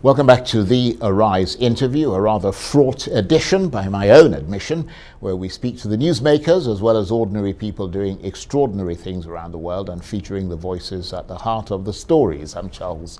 Welcome back to the Arise interview, a rather fraught edition by my own admission, where we speak to the newsmakers as well as ordinary people doing extraordinary things around the world and featuring the voices at the heart of the stories. I'm Charles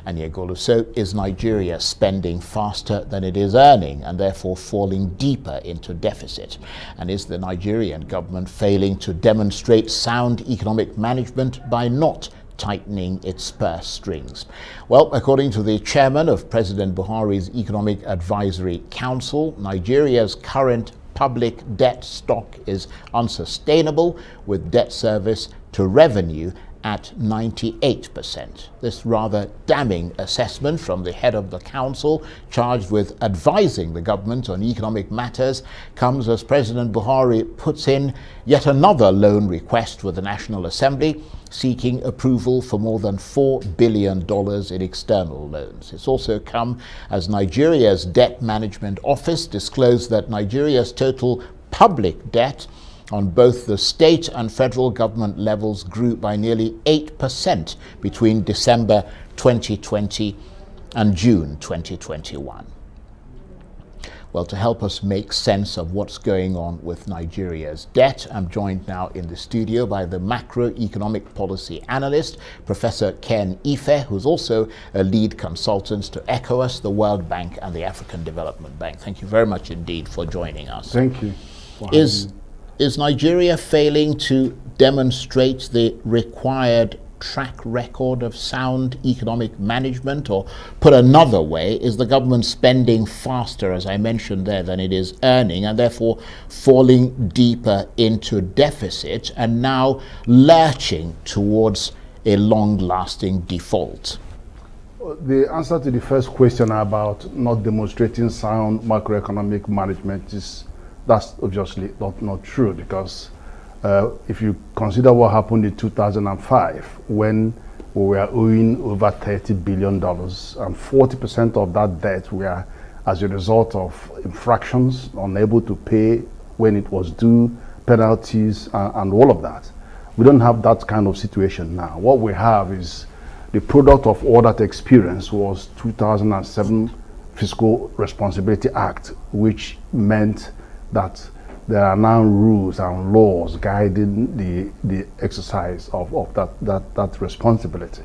Anyegolu. So is Nigeria spending faster than it is earning and therefore falling deeper into deficit? And is the Nigerian government failing to demonstrate sound economic management by not tightening its purse strings? Well, according to the chairman of President Buhari's Economic Advisory Council, Nigeria's current public debt stock is unsustainable, with debt service to revenue at 98%. This rather damning assessment from the head of the council, charged with advising the government on economic matters, comes as President Buhari puts in yet another loan request with the National Assembly, seeking approval for more than $4 billion in external loans. It's also come as Nigeria's Debt Management Office disclosed that Nigeria's total public debt on both the state and federal government levels grew by nearly 8% between December 2020 and June 2021. Well, to help us make sense of what's going on with Nigeria's debt, I'm joined now in the studio by the macroeconomic policy analyst, Professor Ken Ife, who's also a lead consultant to ECOWAS, the World Bank and the African Development Bank. Thank you very much indeed for joining us. Thank you. Is Nigeria failing to demonstrate the required track record of sound economic management? Or put another way, is the government spending faster, as I mentioned there, than it is earning, and therefore falling deeper into deficit and now lurching towards a long-lasting default? The answer to the first question about not demonstrating sound macroeconomic management that's obviously not true, because if you consider what happened in 2005, when we were owing over $30 billion, and 40% of that debt were as a result of infractions, unable to pay when it was due, penalties, and all of that. We don't have that kind of situation now. What we have is the product of all that experience was 2007 Fiscal Responsibility Act, which meant that there are now rules and laws guiding the exercise of that responsibility.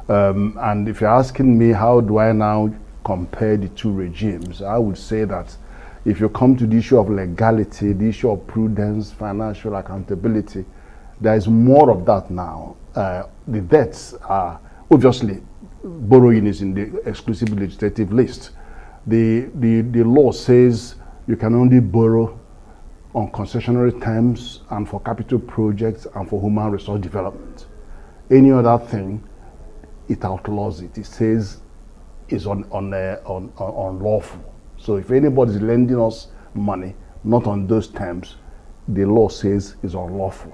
And if you're asking me how do I now compare the two regimes, I would say that if you come to the issue of legality, the issue of prudence, financial accountability, there is more of that now. The debts are, obviously, borrowing is in the exclusive legislative list. The law says you can only borrow on concessionary terms and for capital projects and for human resource development. Any other thing, it outlaws it. It says it's unlawful. So if anybody is lending us money, not on those terms, the law says it's unlawful.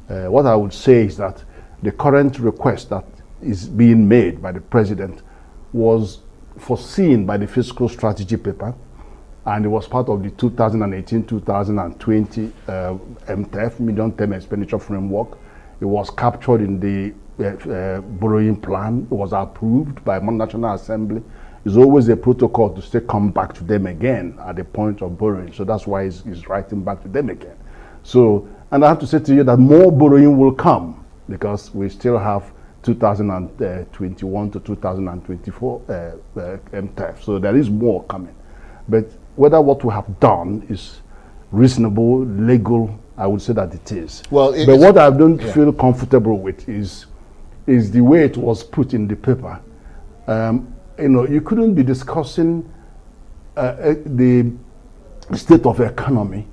What I would say is that the current request that is being made by the president was foreseen by the fiscal strategy paper, and it was part of the 2018-2020 MTF, Medium Term Expenditure Framework. It was captured in the borrowing plan. It was approved by National Assembly. It's always a protocol to still come back to them again at the point of borrowing. So that's why he's writing back to them again. So, and I have to say to you that more borrowing will come, because we still have 2021 to 2024 MTF. So there is more coming. But whether what we have done is reasonable, legal, I would say that it is. Well, but what I don't feel comfortable with is the way it was put in the paper. You couldn't be discussing the state of the economy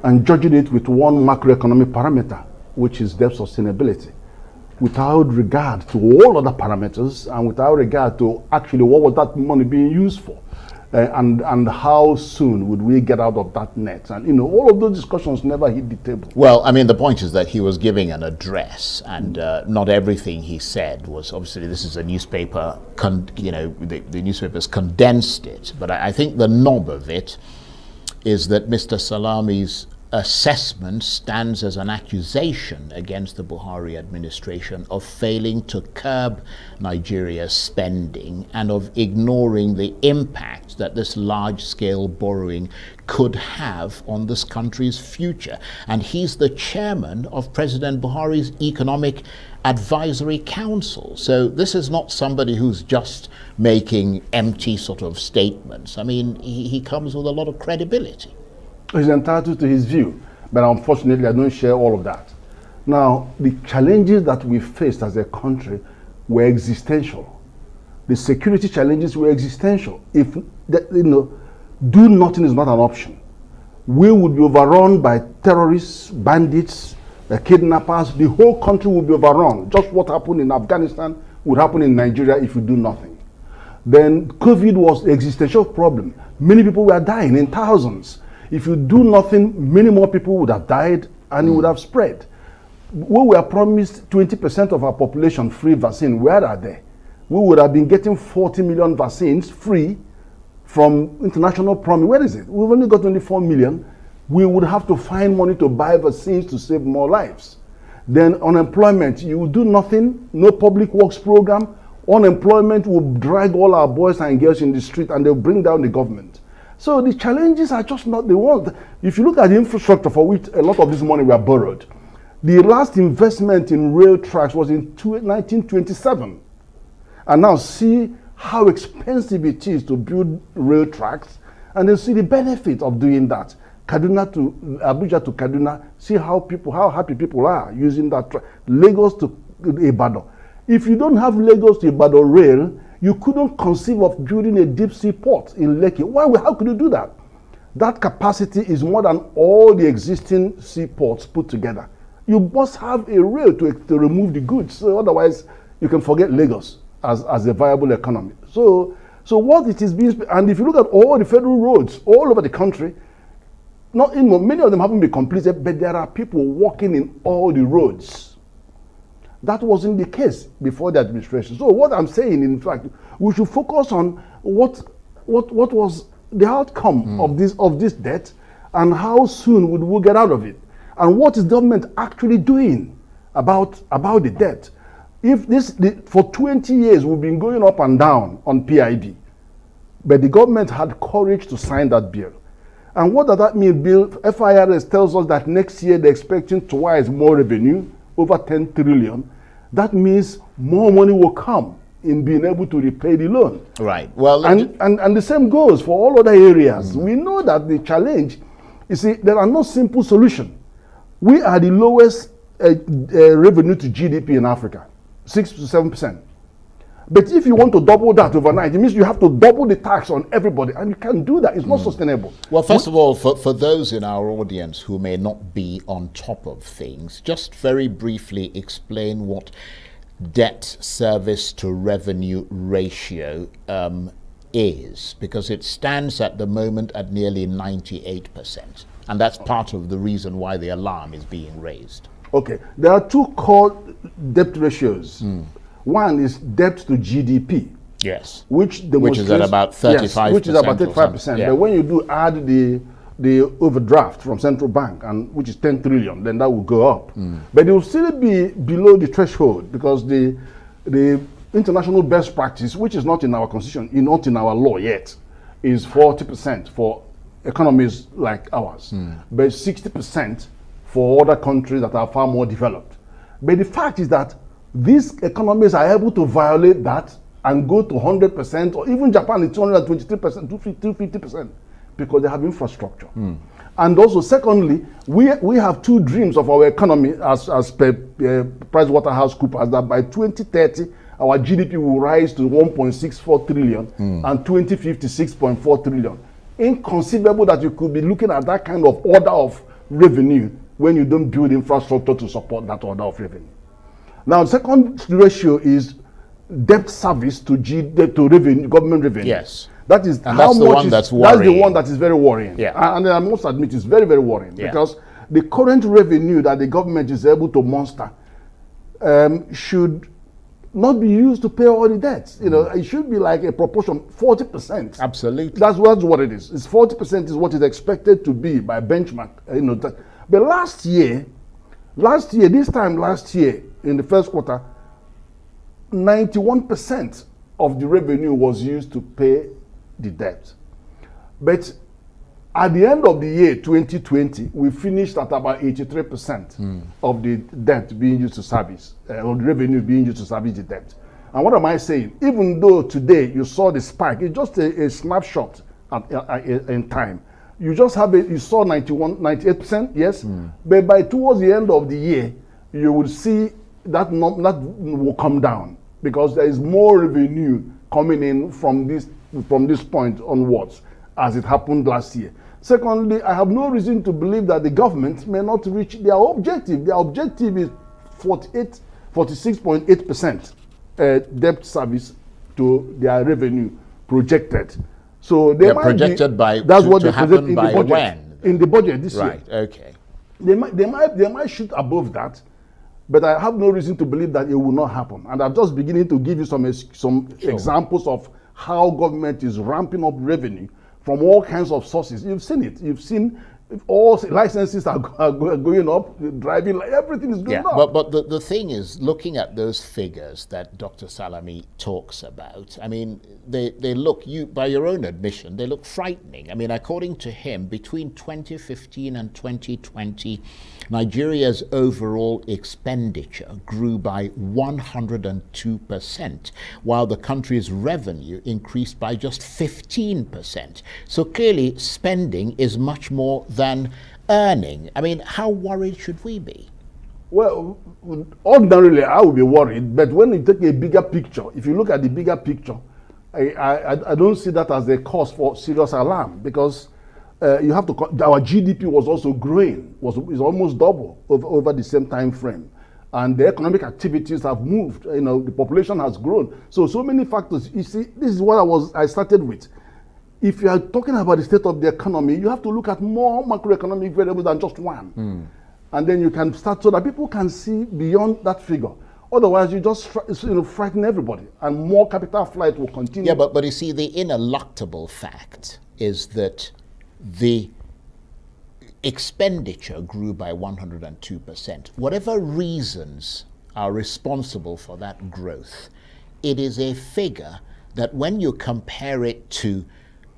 and judging it with one macroeconomic parameter, which is debt sustainability, without regard to all other parameters and without regard to actually what was that money being used for. And how soon would we get out of that net? And all of those discussions never hit the table. Well, I mean, the point is that he was giving an address, and not everything he said was, obviously this is a newspaper, the newspapers condensed it, but I think the knob of it is that Mr. Salami's assessment stands as an accusation against the Buhari administration of failing to curb Nigeria's spending and of ignoring the impact that this large-scale borrowing could have on this country's future. And he's the chairman of President Buhari's Economic Advisory Council. So this is not somebody who's just making empty sort of statements. I mean, he comes with a lot of credibility. He's entitled to his view, but unfortunately I don't share all of that. Now, the challenges that we faced as a country were existential. The security challenges were existential. If do nothing is not an option. We would be overrun by terrorists, bandits, the kidnappers. The whole country would be overrun. Just what happened in Afghanistan would happen in Nigeria if we do nothing. Then COVID was an existential problem. Many people were dying in thousands. If you do nothing, many more people would have died and it would have spread. We were promised 20% of our population free vaccine. Where are they? We would have been getting 40 million vaccines free from international promise. Where is it? We've only got only 4 million. We would have to find money to buy vaccines to save more lives. Then unemployment, you will do nothing, no public works program. Unemployment will drag all our boys and girls in the street and they'll bring down the government. So the challenges are just not the ones. If you look at the infrastructure for which a lot of this money were borrowed, the last investment in rail tracks was in 1927. And now see how expensive it is to build rail tracks, and then see the benefit of doing that. Kaduna to Abuja to Kaduna, see how happy people are using that track. Lagos to Ibadan. If you don't have Lagos to Ibadan rail, you couldn't conceive of building a deep sea port in Lekki. How could you do that? That capacity is more than all the existing seaports put together. You must have a rail to remove the goods. So otherwise, you can forget Lagos as a viable economy. So what it is being, and if you look at all the federal roads all over the country, many of them haven't been completed, but there are people walking in all the roads. That wasn't the case before the administration. So what I'm saying, in fact, we should focus on what was the outcome of this debt and how soon would we get out of it, and what is government actually doing about the debt. If for 20 years we've been going up and down on PIB, but the government had courage to sign that bill. And what does that mean, Bill? FIRS tells us that next year they're expecting twice more revenue, over 10 trillion. That means more money will come in being able to repay the loan. Right. Well, and the same goes for all other areas. We know that the challenge, you see, there are no simple solutions. We are the lowest revenue to GDP in Africa, 6 to 7%. But if you want to double that overnight, it means you have to double the tax on everybody, and you can't do that. It's not sustainable. Well, first of all, for those in our audience who may not be on top of things, just very briefly explain what debt service to revenue ratio is, because it stands at the moment at nearly 98%. And that's part of the reason why the alarm is being raised. Okay, there are two core debt ratios. One is debt to GDP. Yes. Which is at about 35%. Yes, which is about 35%. Yeah. But when you do add the overdraft from central bank, and which is 10 trillion, then that will go up. But it will still be below the threshold, because the international best practice, which is not in our constitution, not in our law yet, is 40% for economies like ours, but 60% for other countries that are far more developed. But the fact is that these economies are able to violate that and go to 100%, or even Japan is 223%, 250%, because they have infrastructure. And also, secondly, we have two dreams of our economy as per PricewaterhouseCoopers, that by 2030, our GDP will rise to 1.64 trillion and 2050, 6.4 trillion. Inconceivable that you could be looking at that kind of order of revenue when you don't build infrastructure to support that order of revenue. Now, the second ratio is debt service to revenue, government revenue. Yes. That is and how that's much the one that's worrying. That's the one that is very worrying. Yeah. And I must admit, it's very, very worrying, because the current revenue that the government is able to muster should not be used to pay all the debts. You know, it should be like a proportion, 40%. Absolutely. That's what it is. It's 40% is what is expected to be by benchmark. You know, but last year, this time last year, in the first quarter, 91% of the revenue was used to pay the debt. But at the end of the year 2020, we finished at about 83% of the debt being used to service, or the revenue being used to service the debt. And what am I saying? Even though today you saw the spike, it's just a snapshot in time. You just have you saw 98%, yes? But by towards the end of the year, you will see that will come down because there is more revenue coming in from this point onwards, as it happened last year. Secondly, I have no reason to believe that the government may not reach their objective. Their objective is 46.8% debt service to their revenue projected. So they might projected by that's what they happen project in by the budget. when? In the budget this year. Right. Okay. They might shoot above that, but I have no reason to believe that it will not happen. And I'm just beginning to give you some examples of how government is ramping up revenue from all kinds of sources. You've seen it. You've seen all licenses are going up, driving, everything is going up. But the thing is, looking at those figures that Dr. Salami talks about, I mean, they look, by your own admission, they look frightening. I mean, according to him, between 2015 and 2020, Nigeria's overall expenditure grew by 102%, while the country's revenue increased by just 15%. So clearly, spending is much more than earning. I mean, how worried should we be? Well, ordinarily, I would be worried, but when you take a bigger picture, if you look at the bigger picture, I don't see that as a cause for serious alarm, because you have to. Our GDP was also growing, is almost double over the same time frame, and the economic activities have moved. You know, the population has grown. So many factors. You see, this is what I started with. If you are talking about the state of the economy, you have to look at more macroeconomic variables than just one, and then you can start so that people can see beyond that figure. Otherwise, you just frighten everybody, and more capital flight will continue. Yeah, but you see, the ineluctable fact is that the expenditure grew by 102%. Whatever reasons are responsible for that growth, it is a figure that when you compare it to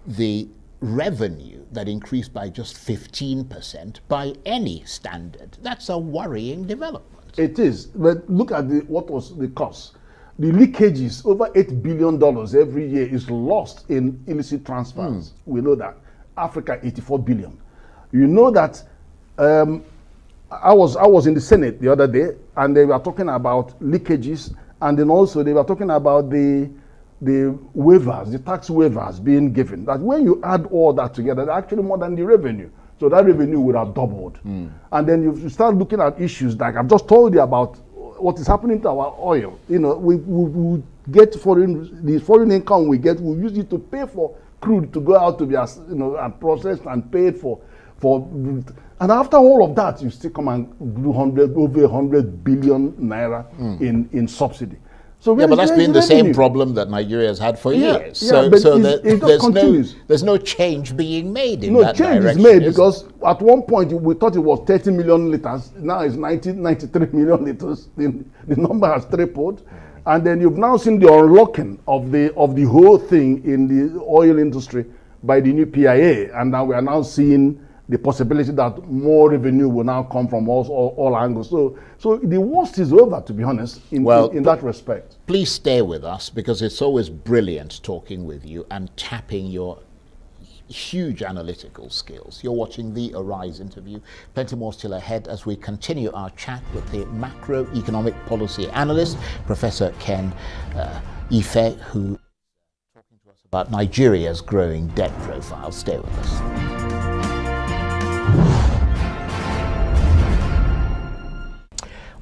the revenue that increased by just 15% by any standard, that's a worrying development. It is, but look at what was the cost. The leakages, over $8 billion every year is lost in illicit transfers. We know that. Africa, 84 billion. You know that I was in the Senate the other day, and they were talking about leakages, and then also they were talking about the waivers, the tax waivers being given. That when you add all that together, they're actually more than the revenue. So that revenue would have doubled. And then you start looking at issues like I've just told you about what is happening to our oil. You know, we get the foreign income we get, we use it to pay for crude to go out to be, and processed and paid for. And after all of that, you still come and do over 100 billion naira in subsidy. So yeah, but that's been the same problem that Nigeria has had for years. Yeah, there's no change being made in that direction. No change is made because at one point we thought it was 30 million liters. Now it's 93 million liters. The number has tripled. And then you've now seen the unlocking of the whole thing in the oil industry by the new PIA. And now we are now seeing the possibility that more revenue will now come from all angles. So the worst is over, to be honest, in that respect. Please stay with us, because it's always brilliant talking with you and tapping your huge analytical skills. You're watching the Arise interview. Plenty more still ahead as we continue our chat with the macroeconomic policy analyst, Professor Ken Ife, who is talking to us about Nigeria's growing debt profile. Stay with us.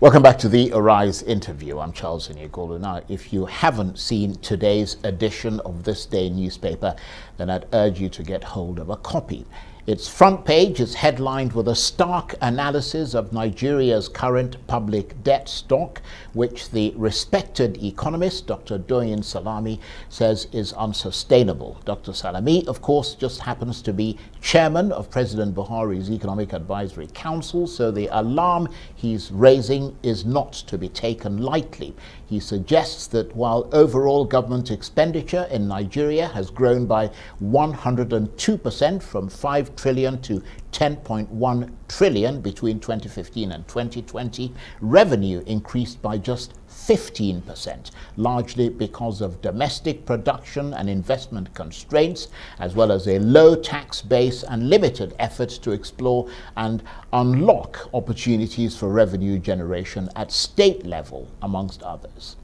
Welcome back to the Arise interview. I'm Charles Onyegolu. Now, if you haven't seen today's edition of This Day newspaper, then I'd urge you to get hold of a copy. Its front page is headlined with a stark analysis of Nigeria's current public debt stock, which the respected economist, Dr. Doyin Salami, says is unsustainable. Dr. Salami, of course, just happens to be chairman of President Buhari's Economic Advisory Council, so the alarm he's raising is not to be taken lightly. He suggests that while overall government expenditure in Nigeria has grown by 102% from 5 trillion to 10.1 trillion between 2015 and 2020, revenue increased by just 15%, largely because of domestic production and investment constraints, as well as a low tax base and limited efforts to explore and unlock opportunities for revenue generation at state level, amongst others.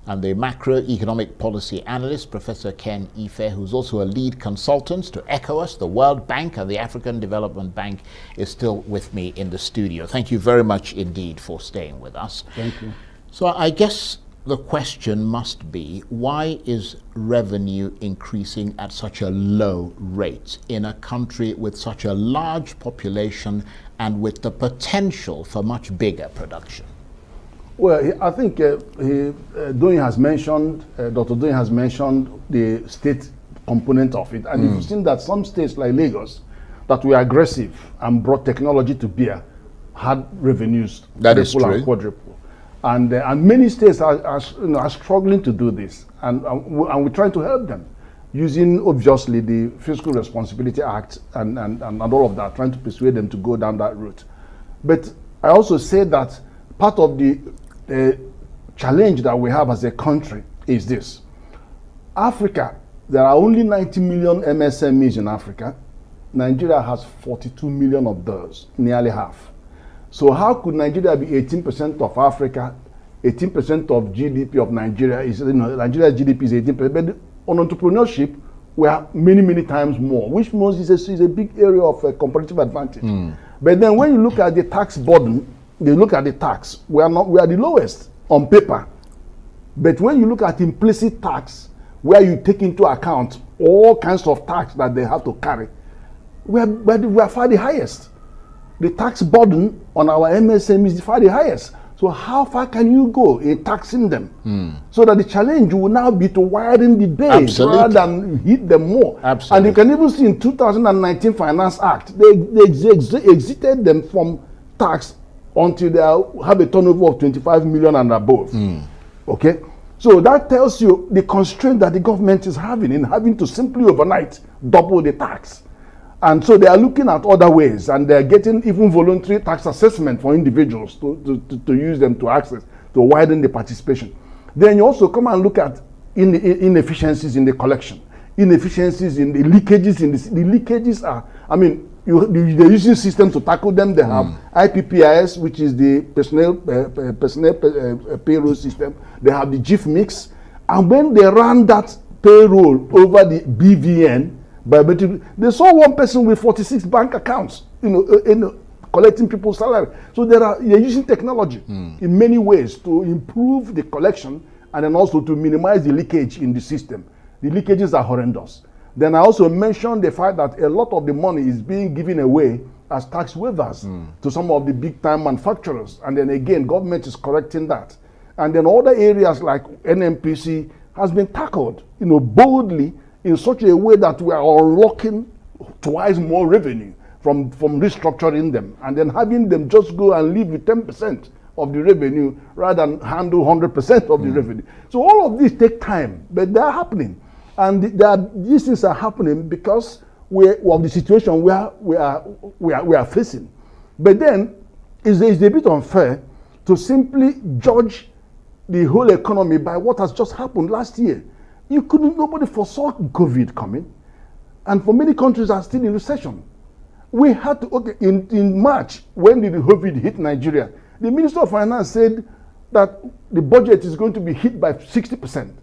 And the macroeconomic policy analyst, Professor Ken Ife, who's also a lead consultant to ECOWAS, the World Bank, and the African Development Bank, is still with me in the studio. Thank you very much indeed for staying with us. Thank you. So I guess the question must be, why is revenue increasing at such a low rate in a country with such a large population and with the potential for much bigger production? Well, I think Doyin has mentioned, Dr. Doyin has mentioned the state component of it. And you've seen that some states like Lagos, that were aggressive and brought technology to bear, had revenues triple and quadruple. And many states are struggling to do this. And we're trying to help them using, obviously, the Fiscal Responsibility Act and all of that, trying to persuade them to go down that route. But I also say that part of the challenge that we have as a country is this. Africa, there are only 90 million MSMEs in Africa. Nigeria has 42 million of those, nearly half. So how could Nigeria be 18% of Africa, 18% of GDP of Nigeria? Nigeria's GDP is 18%, but on entrepreneurship, we are many, many times more, which means is a big area of comparative advantage. But then when you look at the tax burden, they look at the tax. We are the lowest on paper. But when you look at implicit tax, where you take into account all kinds of tax that they have to carry, we are far the highest. The tax burden on our MSME is far the highest. So how far can you go in taxing them? So that the challenge will now be to widen the base rather than hit them more. Absolutely. And you can even see in 2019 Finance Act, they exited them from tax until they have a turnover of 25 million and above. Okay? So that tells you the constraint that the government is having in having to simply overnight double the tax. And so they are looking at other ways, and they're getting even voluntary tax assessment for individuals to use them to access, to widen the participation. Then you also come and look at inefficiencies in the collection, inefficiencies in the leakages. The leakages are, I mean, they're using systems to tackle them. They have IPPIS, which is the personnel payroll system. They have the GIF mix. And when they ran that payroll over the BVN, they saw one person with 46 bank accounts, collecting people's salary. So they're using technology in many ways to improve the collection and then also to minimize the leakage in the system. The leakages are horrendous. Then I also mentioned the fact that a lot of the money is being given away as tax waivers to some of the big-time manufacturers. And then again, government is correcting that. And then other areas like NMPC has been tackled, boldly in such a way that we are unlocking twice more revenue from restructuring them and then having them just go and live with 10% of the revenue rather than handle 100% of the revenue. So all of these take time, but they're happening. And these things are happening because of the situation we are facing. But then it's a bit unfair to simply judge the whole economy by what has just happened last year. Nobody foresaw COVID coming, and for many countries are still in recession. We had to, in March, when the COVID hit Nigeria, the Minister of Finance said that the budget is going to be hit by 60%.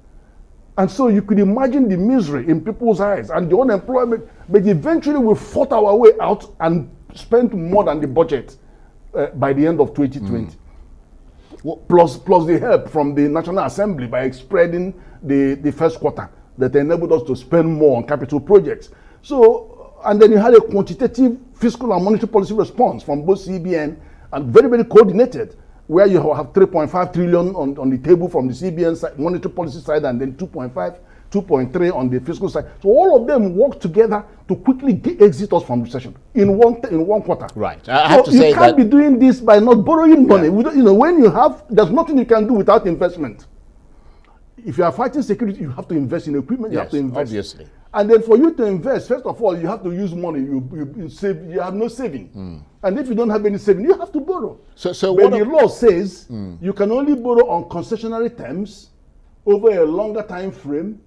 And so you could imagine the misery in people's eyes and the unemployment, but eventually we fought our way out and spent more than the budget by the end of 2020. Plus the help from the National Assembly by spreading the first quarter that enabled us to spend more on capital projects. So and then you had a quantitative fiscal and monetary policy response from both CBN, and very, very coordinated, where you have 3.5 trillion on the table from the CBN side, monetary policy side, and then 2.3 on the fiscal side. So all of them work together to quickly exit us from recession in one quarter. Right. I have to say that you can't be doing this by not borrowing money. Yeah. When you have, there's nothing you can do without investment. If you are fighting security, you have to invest in equipment. You have to invest. Obviously. And then for you to invest, first of all, you have to use money. You save. You have no saving. And if you don't have any saving, you have to borrow. So but the law says you can only borrow on concessionary terms over a longer time frame,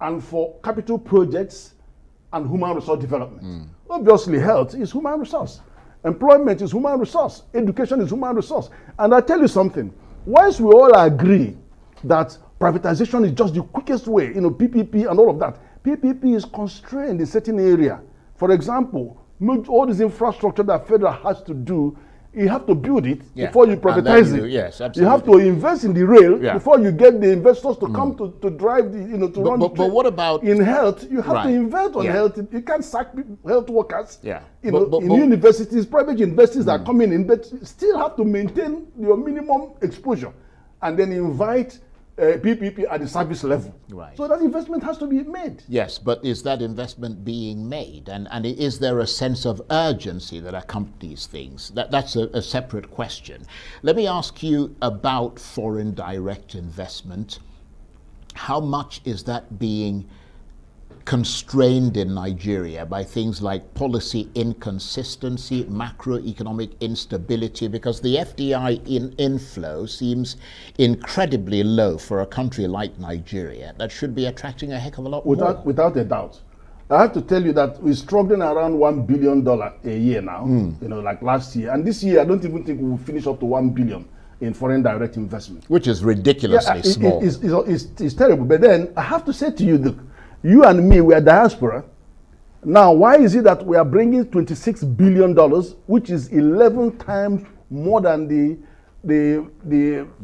and for capital projects and human resource development. Obviously, health is human resource. Employment is human resource. Education is human resource. And I tell you something, once we all agree that privatization is just the quickest way, PPP and all of that, PPP is constrained in certain area. For example, all this infrastructure that federal has to do, you have to build it before you privatize it. Yes, absolutely. You have to invest in the rail before you get the investors to come to drive the, to run the train. But what about... In health, you have to invest on health. You can't sack health workers. Yeah. In universities, private universities are coming in, but you still have to maintain your minimum exposure and then invite PPP at the service level. Right. So that investment has to be made. Yes, but is that investment being made? And is there a sense of urgency that accompanies things? That's a separate question. Let me ask you about foreign direct investment. How much is that being constrained in Nigeria by things like policy inconsistency, macroeconomic instability, because the FDI inflow seems incredibly low for a country like Nigeria that should be attracting a heck of a lot more. Without a doubt. I have to tell you that we're struggling around $1 billion a year now, like last year. And this year, I don't even think we will finish up to 1 billion in foreign direct investment. Which is ridiculously small. It's terrible. But then I have to say to you, look, you and me, we are diaspora. Now, why is it that we are bringing $26 billion, which is 11 times more than the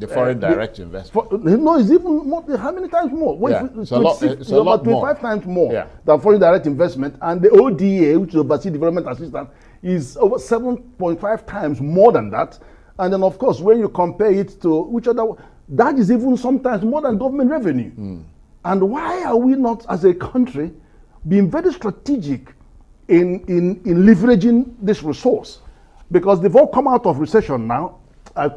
foreign direct investment? No, it's even more. How many times more? It's a lot more. 25 times more than foreign direct investment. And the ODA, which is Overseas Development Assistance, is over 7.5 times more than that. And then, of course, when you compare it to which other, that is even sometimes more than government revenue. And why are we not, as a country, being very strategic in leveraging this resource? Because they've all come out of recession now,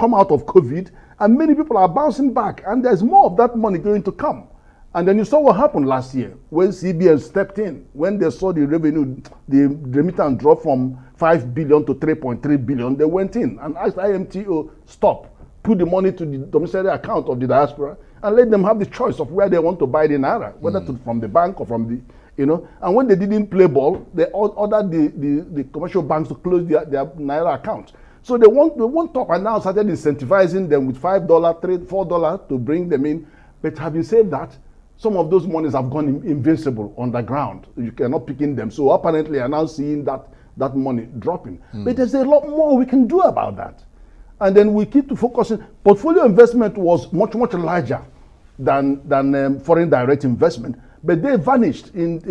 come out of COVID, and many people are bouncing back, and there's more of that money going to come. And then you saw what happened last year when CBN stepped in, when they saw the revenue, the remittance drop from 5 billion to 3.3 billion, they went in and asked IMTO, stop, put the money to the domiciliary account of the diaspora, and let them have the choice of where they want to buy the naira, whether from the bank or from the, And when they didn't play ball, they ordered the commercial banks to close their naira accounts. So they won't top and now started incentivizing them with $5, $3, $4 to bring them in. But having said that, some of those monies have gone invincible on the ground. You cannot pick in them. So apparently, I'm now seeing that money dropping. But there's a lot more we can do about that. And then we keep to focusing. Portfolio investment was much, much larger than foreign direct investment, but they vanished in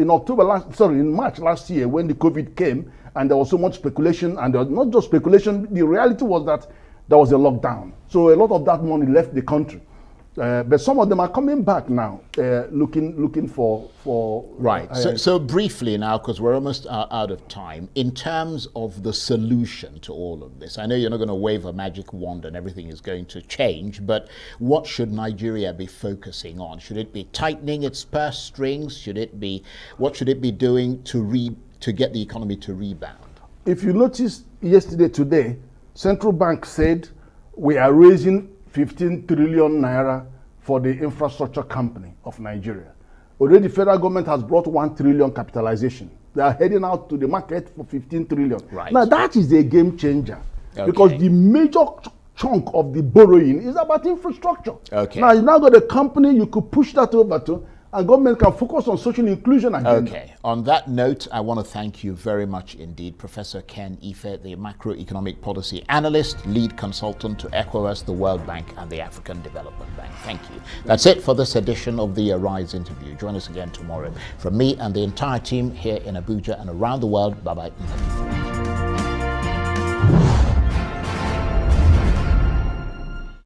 March last year when the COVID came, and there was so much speculation, and there was not just speculation. The reality was that there was a lockdown, so a lot of that money left the country. But some of them are coming back now, looking for right. So briefly now, because we're almost out of time, in terms of the solution to all of this, I know you're not going to wave a magic wand and everything is going to change, but what should Nigeria be focusing on? Should it be tightening its purse strings? What should it be doing to get the economy to rebound? If you notice today, Central Bank said we are raising 15 trillion naira for the infrastructure company of Nigeria. Already the federal government has brought 1 trillion capitalization. They are heading out to the market for 15 trillion. Right. Now that is a game changer because the major chunk of the borrowing is about infrastructure. Okay. Now you now got a company you could push that over to, and government can focus on social inclusion agenda. Okay. On that note, I want to thank you very much indeed, Professor Ken Ife, the macroeconomic policy analyst, lead consultant to ECOWAS, the World Bank, and the African Development Bank. Thank you. That's it for this edition of the Arise interview. Join us again tomorrow. From me and the entire team here in Abuja and around the world, bye-bye.